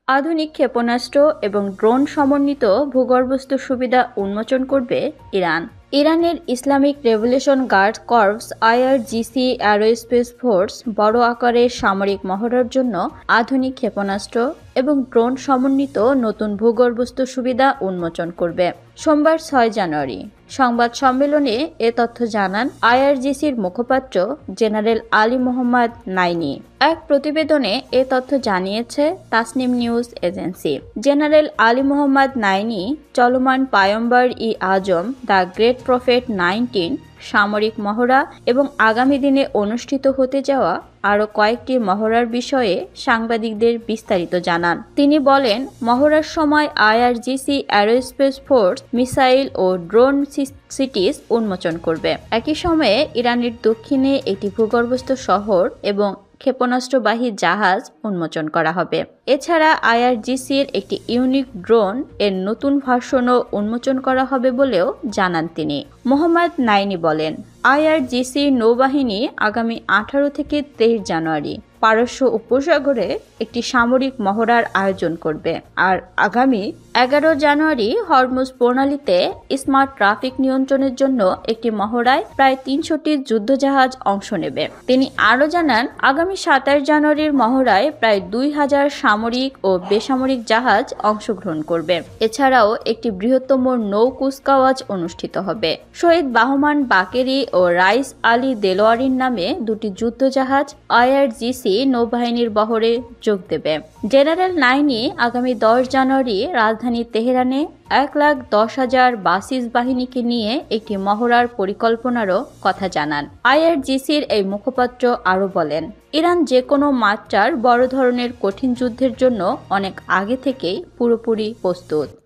আধুনিক ক্ষেপণাস্ত্র এবং ড্রোন সমন্বিত ভূগর্ভস্থ সুবিধা উন্মোচন করবে ইরান। ইরানের Islamic revolution guard corps IRGC aerospace force বড় আকারের সামরিক মহড়ার জন্য আধুনিক ক্ষেপণাস্ত্র এবং ড্রোন সমন্বিত নতুন ভূগর্ভস্থ সুবিধা উন্মোচন করবে। সোমবার 6 জানুয়ারি সংবাদ সম্মেলনে এ তথ্য জানান আইআরজিসির মুখপাত্র জেনারেল আলী মোহাম্মদ নাইনি। এক প্রতিবেদনে এ তথ্য জানিয়েছে Tasnim news agency. General Ali Mohammad Naini চলমান Payambar e Azam the great prophet 19 সামরিক মহড়া এবং আগামী দিনে অনুষ্ঠিত হতে যাওয়া আরও কয়েকটি মহড়ার বিষয়ে সাংবাদিকদের বিস্তারিত জানান। তিনি বলেন, মহড়ার সময় আইআরজিসি অ্যারোস্পেস ফোর্স মিসাইল ও ড্রোন সিটিস উন্মোচন করবে। একই সময়ে ইরানের দক্ষিণে একটি ভূগর্ভস্থ শহর এবং ক্ষেপণাস্ত্রবাহী জাহাজ উন্মোচন করা হবে। এছাড়া আইআরজিসির একটি ইউনিক ড্রোন এর নতুন ভার্সনও উন্মোচন করা হবে বলেও জানান তিনি। মোহাম্মদ নাইনি বলেন, আইআরজিসি নৌবাহিনী আগামী 18 থেকে 23 জানুয়ারি পারস্য উপসাগরে একটি সামরিক মহড়ার আয়োজন করবে আর আগামী 11 জানুয়ারি হরমুজ প্রণালীতে স্মার্ট ট্রাফিক নিয়ন্ত্রণের জন্য একটি মহড়ায় প্রায় 300টি যুদ্ধজাহাজ অংশ নেবে। তিনি আরও জানান, আগামী 27 জানুয়ারির মহড়ায় প্রায় 2000 সামরিক ও বেসামরিক জাহাজ অংশগ্রহণ করবে। এছাড়াও একটি বৃহত্তম নৌ কুচকাওয়াজ অনুষ্ঠিত হবে। শহীদ বাহমান বাকেরি ও রাইস আলী দেলোয়ারির নামে দুটি যুদ্ধজাহাজ আইআরজিসি নৌবাহিনীর বহরে যোগ দেবে। জেনারেল নাইনি আগামী 10 জানুয়ারি রাজধানী তেহরানে 1,10,000 বাসিস বাহিনীকে নিয়ে একটি মহড়ার পরিকল্পনারও কথা জানান। আইআরজিসির এই মুখপাত্র আরও বলেন, ইরান যে কোনো মাত্রার বড় ধরনের কঠিন যুদ্ধের জন্য অনেক আগে থেকেই পুরোপুরি প্রস্তুত।